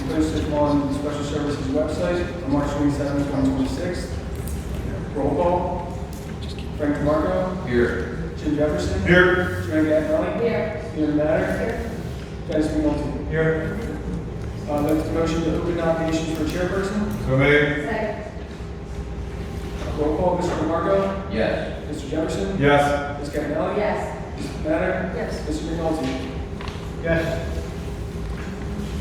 posted on the Special Services website on March 27, 2026. Roll call. Frank DiMarco. Here. Jim Jefferson. Here. Joanne Gatinelli. Here. Peter Matter. Here. Dennis McNulty. Here. I'd like to motion to open nominations for chairperson. So made. Second. Roll call. Mr. DiMarco. Yes. Mr. Jefferson. Yes. Ms. Gatinelli. Yes. Mr. Matter. Yes. Mr. McNulty. Yes.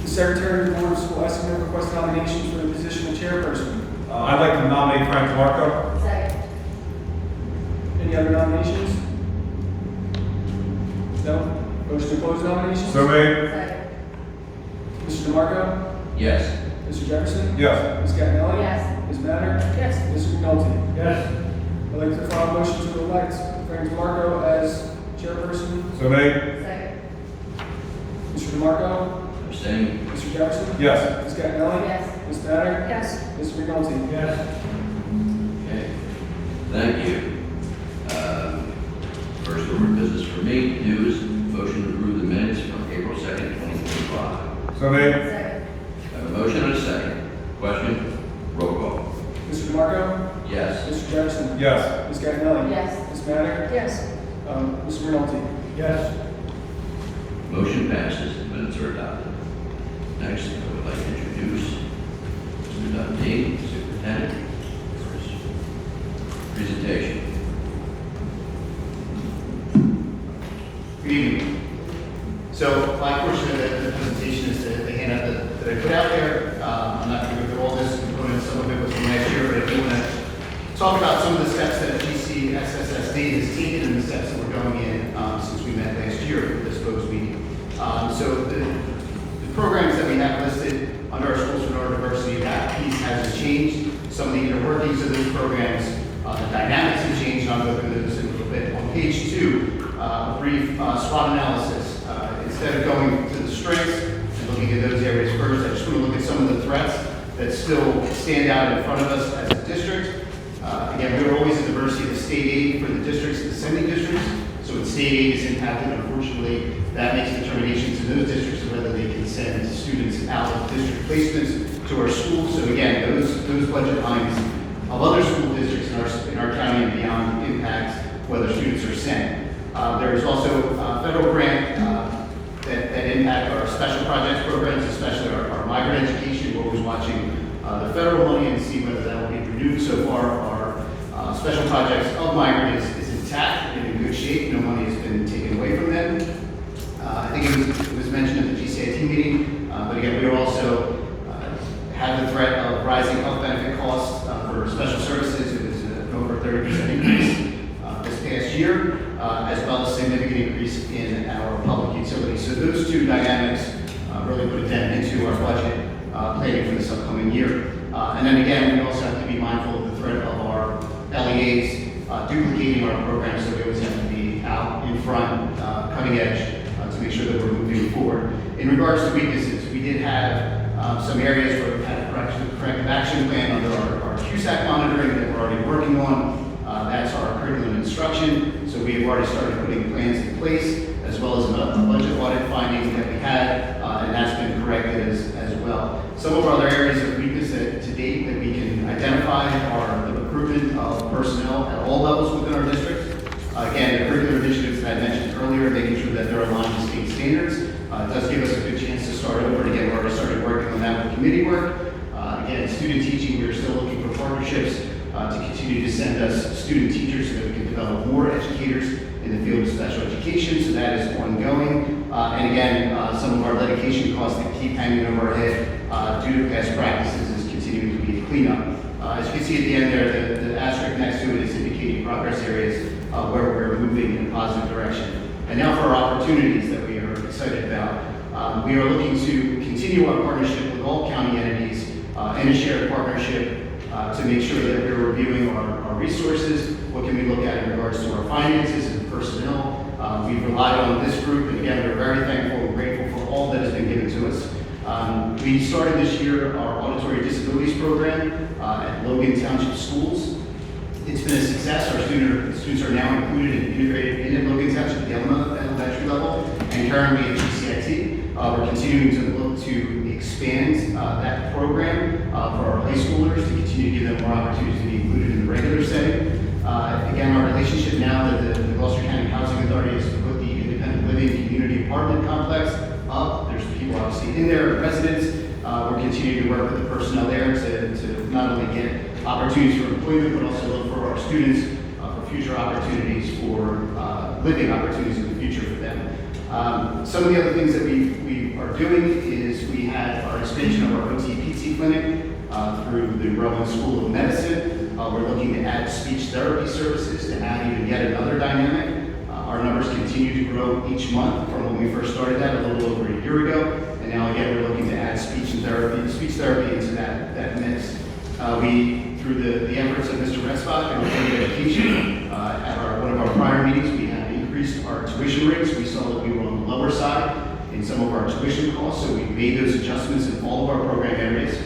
The Secretary of the Board of School Estimate requests nominations for the position of chairperson. I'd like to nominate Frank DiMarco. Second. Any other nominations? No? Motion to close nominations? So made. Second. Mr. DiMarco? Yes. Mr. Jefferson? Yes. Ms. Gatinelli? Yes. Ms. Matter? Yes. Mr. McNulty? Yes. I'd like to file a motion to elect Frank DiMarco as chairperson. So made. Second. Mr. DiMarco? Abstain. Mr. Jefferson? Yes. Ms. Gatinelli? Yes. Ms. Matter? Yes. Mr. McNulty? Yes. Okay, thank you. First order of business for me, news, motion to approve the minutes from April 2nd, 2025. So made. Second. I have a motion and a second. Question, roll call. Mr. DiMarco? Yes. Mr. Jefferson? Yes. Ms. Gatinelli? Yes. Ms. Matter? Yes. Mr. McNulty? Yes. Motion passes, the minutes are adopted. Next, I would like to introduce Mr. Dundee, Superintendent, for his presentation. Good evening. So my portion of the presentation is the handout that I put out there. I'm not going to go through all this component. Some of it was from last year, but I do want to talk about some of the steps that GCSSSD has taken and the steps that we're going in since we met last year for this proposed meeting. So the programs that we have listed under our Schools for Neurodiversity, that piece hasn't changed. Some of the inner workings of those programs, the dynamics have changed, and I'll go through those in a little bit. On page 2, a brief SWOT analysis. Instead of going to the strengths and looking at those areas first, I just want to look at some of the threats that still stand out in front of us as a district. Again, we were always a diversity of the state aid for the districts and the sending districts. So when state aid is impacted, unfortunately, that makes determinations in those districts of whether they can send students out of district placements to our schools. So again, those budget lines of other school districts in our county and beyond impact whether students are sent. There's also federal grant that impact our special projects programs, especially our migrant education. We're always watching the federal money and see whether that will be renewed. So far, our special projects of migrant is intact and in good shape. No money has been taken away from them. I think it was mentioned at the GCIT meeting, but again, we also have the threat of rising health benefit costs for special services. It was over 30% increase this past year, as well as significant increase in our public utilities. So those two dynamics really put a dent into our budget planning for this upcoming year. And then again, we also have to be mindful of the threat of our LEAs duplicating our programs, so we always have to be out in front, cutting edge, to make sure that we're moving forward. In regards to weaknesses, we did have some areas where we had a corrective action plan under our QSAC monitoring that we're already working on. That's our curriculum instruction. So we have already started putting plans in place, as well as a budget audit finding that we had, and that's been corrected as well. Some of our other areas of weakness to date that we can identify are the recruitment of personnel at all levels within our district. Again, the curricular initiatives that I mentioned earlier, making sure that they're aligned to state standards. It does give us a good chance to start over. And again, we already started working on that with committee work. Again, student teaching, we're still looking for partnerships to continue to send us student teachers so that we can develop more educators in the field of special education. So that is ongoing. And again, some of our litigation costs that keep hanging over our head due to past practices is continuing to be a cleanup. As you can see at the end there, the asterisk next to it is indicating progress areas where we're moving in a positive direction. And now for our opportunities that we are excited about. We are looking to continue our partnership with all county entities and a shared partnership to make sure that we're reviewing our resources. What can we look at in regards to our finances and personnel? We've relied on this group, and again, we're very thankful and grateful for all that has been given to us. We started this year our auditory disabilities program at Logan Township schools. It's been a success. Our students are now included and integrated in Logan Township at the elementary level, and currently at GCIT GCIT. We're continuing to look to expand that program for our high schoolers to continue to give them more opportunities to be included in the regular setting. Again, our relationship now that the Gloucester County Housing Authority has put the independent living community apartment complex up. There's people obviously in there, residents. We're continuing to work with the personnel there to not only get opportunities for employment, but also look for our students for future opportunities for living opportunities in the future for them. Some of the other things that we are doing is we had our expansion of our OT-PT clinic through the Rowan School of Medicine. We're looking to add speech therapy services to add even yet another dynamic. Our numbers continue to grow each month from when we first started that a little over a year ago. And now again, we're looking to add speech therapy into that mix. We, through the efforts of Mr. Retzbach and our education, at one of our prior meetings, we had increased our tuition rates. We saw that we were on the lower side in some of our tuition costs, so we made those adjustments in all of our program areas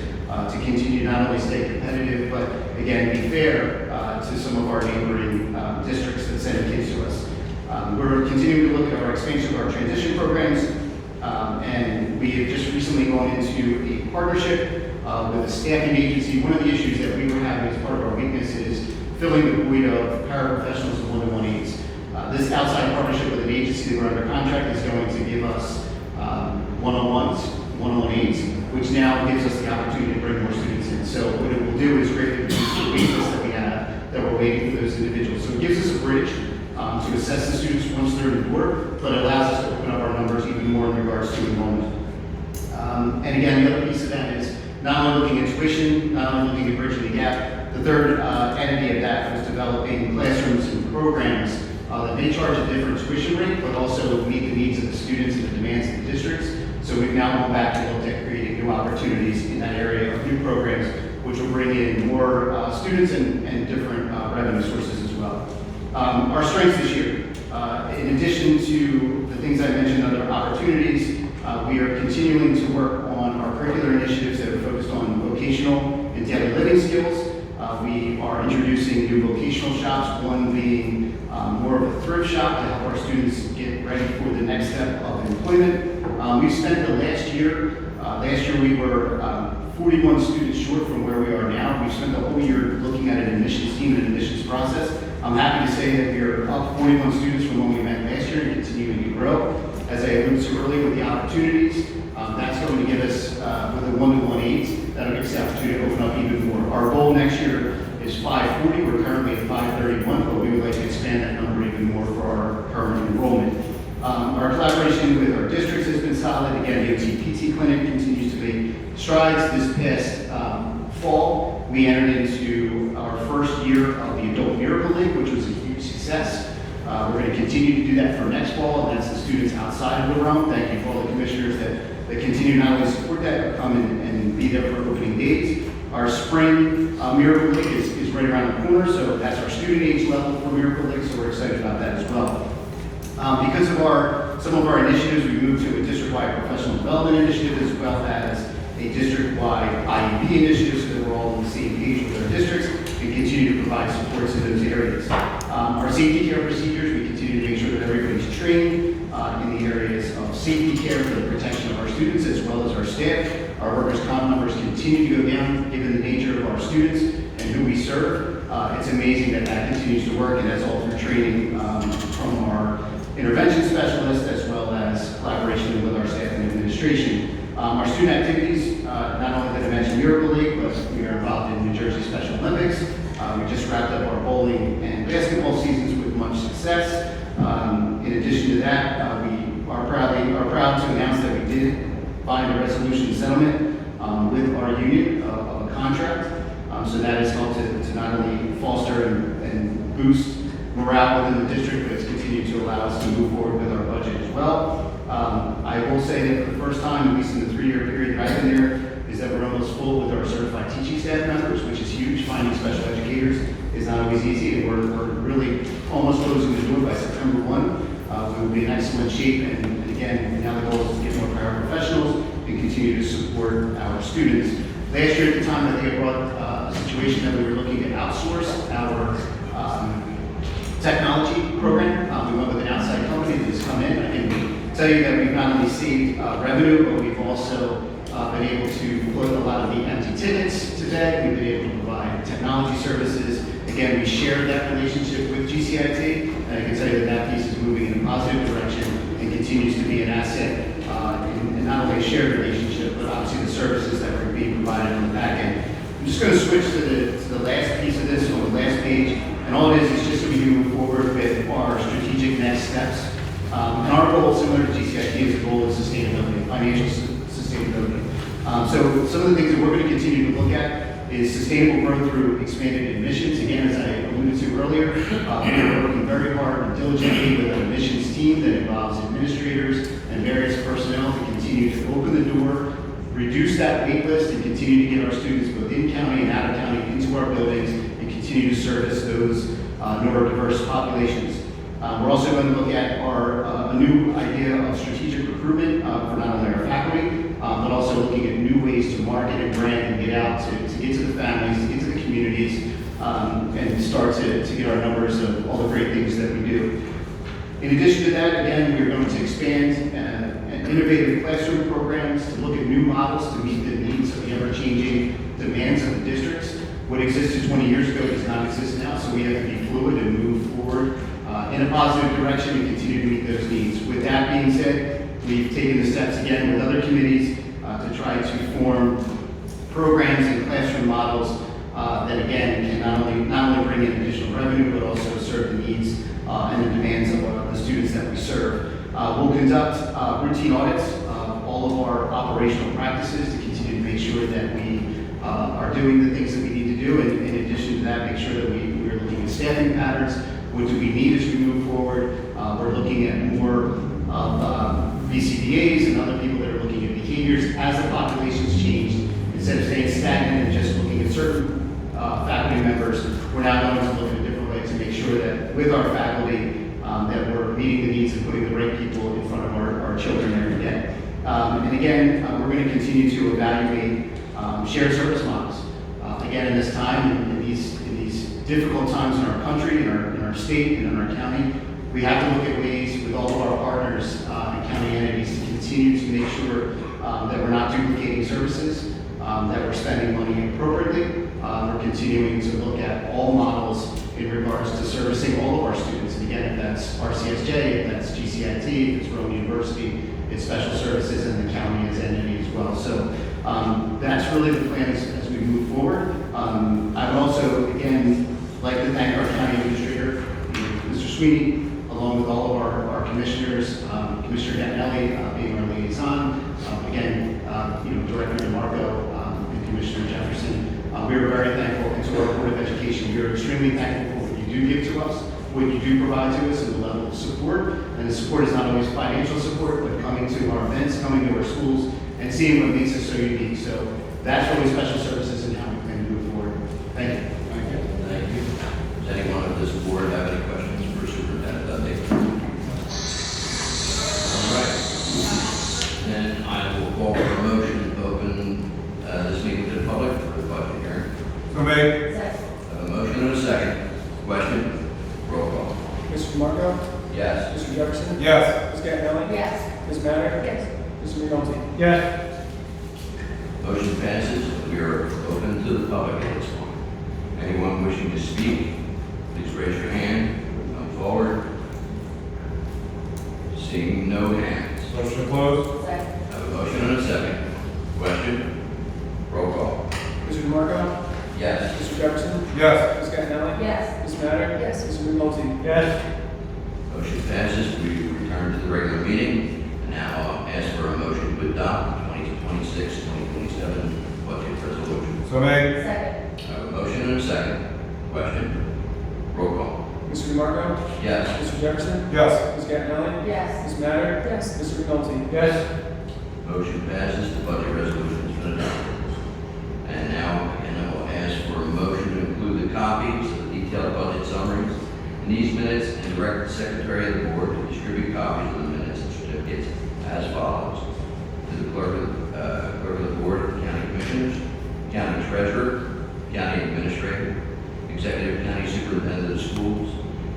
to continue not only stay competitive, but again, be fair to some of our neighboring districts that send kids to us. We're continuing to look at our expansion of our transition programs, and we have just recently gone into a partnership with a staffing agency. One of the issues that we were having as part of our weakness is filling the void of paraprofessionals and one-on-one aides. This outside partnership with an agency that we're under contract is going to give us one-on-ones, one-on-one aides, which now gives us the opportunity to bring more students in. So what it will do is greatly reduce the wait list that we have, that we're waiting for those individuals. So it gives us a bridge to assess the students once they're in the door, but it allows us to open up our numbers even more in regards to enrollment. And again, the other piece of that is not only looking at tuition, not only looking at bridging the gap. The third entity of that was developing classrooms and programs that they charge a different tuition rate, but also meet the needs of the students and the demands of the districts. So we've now gone back and looked at creating new opportunities in that area of new programs, which will bring in more students and different revenue sources as well. Our strengths this year, in addition to the things I mentioned, other opportunities, we are continuing to work on our curricular initiatives that are focused on vocational and daily living skills. We are introducing new vocational shops, one being more of a thrift shop to help our students get ready for the next step of employment. We've spent the last year we were 41 students short from where we are now. We've spent the whole year looking at an admissions team and an admissions process. I'm happy to say that we are up 41 students from when we met last year and continuing to grow. As I alluded to earlier with the opportunities, that's going to give us, with the one-to-one aids, that'll give us the opportunity to open up even more. Our goal next year is 540. We're currently at 531, but we would like to expand that number even more for our current enrollment. Our collaboration with our districts has been solid. Again, the OT-PT clinic continues to make strides. This past fall, we entered into our first year of the Adult Miracle League, which was a huge success. We're going to continue to do that for next fall, and that's the students outside of the realm. Thank you for all the commissioners that continue not only support that, but come and be there for opening days. Our spring Miracle League is right around the corner, so that's our student age level for Miracle League, so we're excited about that as well. Because of some of our initiatives, we moved to a district-wide professional development initiative as well as a district-wide IEP initiative so that we're all on the same page with our districts and continue to provide supports in those areas. Our safety care procedures, we continue to make sure that everybody's trained in the areas of safety care for the protection of our students as well as our staff. Our workers' comp numbers continue to go down given the nature of our students and who we serve. It's amazing that continues to work, and that's all through training from our intervention specialists as well as collaboration with our staff and administration. Our student activities, not only did I mention Miracle League, but we are involved in New Jersey Special Olympics. We just wrapped up our bowling and basketball seasons with much success. In addition to that, we are proud to announce that we did find a resolution settlement with our union of a contract. So that has helped to not only foster and boost morale within the district, but it's continued to allow us to move forward with our budget as well. I will say that for the first time, at least in the 3-year period that I've been there, is that we're almost full with our certified teaching staff members, which is huge. Finding special educators is not always easy, and we're really almost closing the door by September 1. We will be in excellent shape, and again, now the goal is to get more paraprofessionals and continue to support our students. Last year at the time, I think I brought a situation that we were looking to outsource our technology program. We went with an outside company that has come in. I think we tell you that we've not only saved revenue, but we've also been able to put a lot of the empty tickets to bed. We've been able to provide technology services. Again, we shared that relationship with GCIT, and I can tell you that that piece is moving in a positive direction and continues to be an asset in not only a shared relationship, but obviously the services that are being provided on the back end. I'm just going to switch to the last piece of this on the last page, and all it is just so we can move forward with our strategic next steps. And our goal, similar to GCIT, is the goal of sustainability, financial sustainability. So some of the things that we're going to continue to look at is sustainable growth through expanded admissions. Again, as I alluded to earlier, we are working very hard and diligently with an admissions team that involves administrators and various personnel to continue to open the door, reduce that wait list, and continue to get our students both in county and out of county into our buildings and continue to service those neurodiverse populations. We're also going to look at a new idea of strategic recruitment for not only our faculty, but also looking at new ways to market and brand and get out to get to the families, to get to the communities, and start to get our numbers of all the great things that we do. In addition to that, again, we're going to expand innovative classroom programs to look at new models to meet the needs of the ever-changing demands of the districts. What existed 20 years ago does not exist now, so we have to be fluid and move forward in a positive direction and continue to meet those needs. With that being said, we've taken the steps again with other committees to try to form programs and classroom models that again can not only bring in additional revenue, but also serve the needs and the demands of the students that we serve. We'll conduct routine audits of all of our operational practices to continue to make sure that we are doing the things that we need to do, and in addition to that, make sure that we're looking at staffing patterns. What do we need as we move forward? We're looking at more of BCBAs and other people that are looking at behaviors as the population's changed. Instead of staying stagnant and just looking at certain faculty members, we're now going to look at a different way to make sure that with our faculty, that we're meeting the needs and putting the right people in front of our children every day. And again, we're going to continue to evaluate shared service models. Again, in this time, in these difficult times in our country, in our state, and in our county, we have to look at ways with all of our partners and county entities to continue to make sure that we're not duplicating services, that we're spending money appropriately. We're continuing to look at all models in regards to servicing all of our students. And again, if that's RCSJ, if that's GCIT, if it's Rome University, it's special services, and the county as entity as well. So that's really the plan as we move forward. I would also, again, like to thank our county administrator, Mr. Sweeney, along with all of our commissioners, Commissioner Gattinelli being our liaison, again, Director DiMarco and Commissioner Jefferson. We are very thankful, and to our Board of Education, we are extremely thankful for what you do give to us, what you do provide to us, and the level of support. And the support is not always financial support, but coming to our events, coming to our schools, and seeing what makes us so unique. So that's really special services and how we plan to move forward. Thank you. Thank you. Does anyone of this board have any questions for Superintendent Dundee? All right. Then I will call for a motion to open this meeting to the public for the budget hearing. So made. I have a motion and a second. Question? Roll call. Mr. DiMarco? Yes. Mr. Jefferson? Yes. Ms. Gattinelli? Yes. Ms. Maddox? Yes. Mr. McNulty? Yes. Motion passes. We are open to the public at this point. Anyone wishing to speak, please raise your hand. Come forward. Seeing no hands. Motion closed. I have a motion and a second. Question? Roll call. Mr. DiMarco? Yes. Mr. Jefferson? Yes. Ms. Gattinelli? Yes. Ms. Maddox? Yes. Mr. McNulty? Yes. Motion passes. We return to the regular meeting. And now I'll ask for a motion to adopt 2026, 2027 budget resolution. So made. Second. I have a motion and a second. Question? Roll call. Mr. DiMarco? Yes. Mr. Jefferson? Yes. Ms. Gattinelli? Yes. Ms. Maddox? Yes. Mr. McNulty? Yes. Motion passes. The budget resolution has been adopted. And now, again, I will ask for a motion to include the copies of the detailed budget summaries in these minutes and direct the Secretary of the Board to distribute copies of the minutes and certificates as follows. To the clerk of the Board of County Commissioners, County Treasurer, County Administrator, Executive County Superintendent of Schools,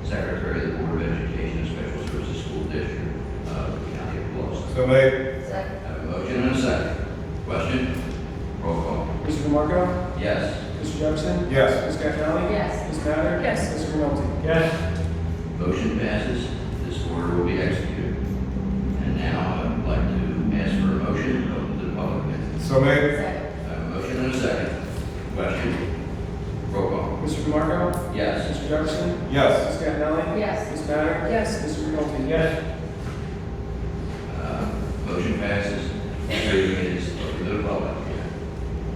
Secretary of the Board of Education and Special Services School District of the County of Gloucester. So made. Second. I have a motion and a second. Question? Roll call. Mr. DiMarco? Yes. Mr. Jefferson? Yes. Ms. Cagnelli? Yes. Ms. Matter? Yes. Mr. McNulty? Yes. Motion passes. This order will be executed. And now I would like to ask for a motion open to the public. So made. Second. I have a motion and a second. Question? Roll call. Mr. DiMarco? Yes. Mr. Jefferson? Yes. Ms. Cagnelli? Yes. Ms. Matter? Yes. Mr. McNulty? Yes. Motion passes. Hearing is open to the public.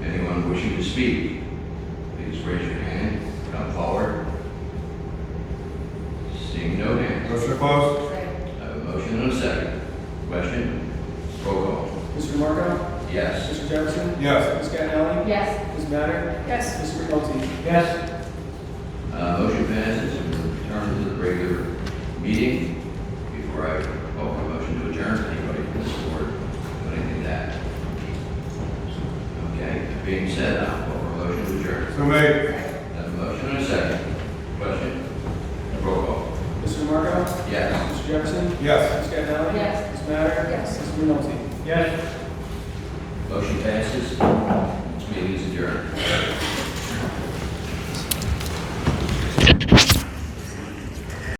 Anyone wishing to speak, please raise your hand. Come forward. Seeing no hands. Motion to close. Second. I have a motion and a second. Question? Roll call. Mr. DiMarco? Yes. Mr. Jefferson? Yes. Ms. Cagnelli? Yes. Ms. Matter? Yes. Mr. McNulty? Yes. Motion passes and we'll return to the regular meeting. Before I call for a motion to adjourn, anybody from this board have anything to add? Okay, that being said, I'll call for a motion to adjourn. So made. I have a motion and a second. Question? Roll call. Mr. DiMarco? Yes. Mr. Jefferson? Yes. Ms. Cagnelli? Yes. Ms. Matter? Yes. Mr. McNulty? Yes. Motion passes.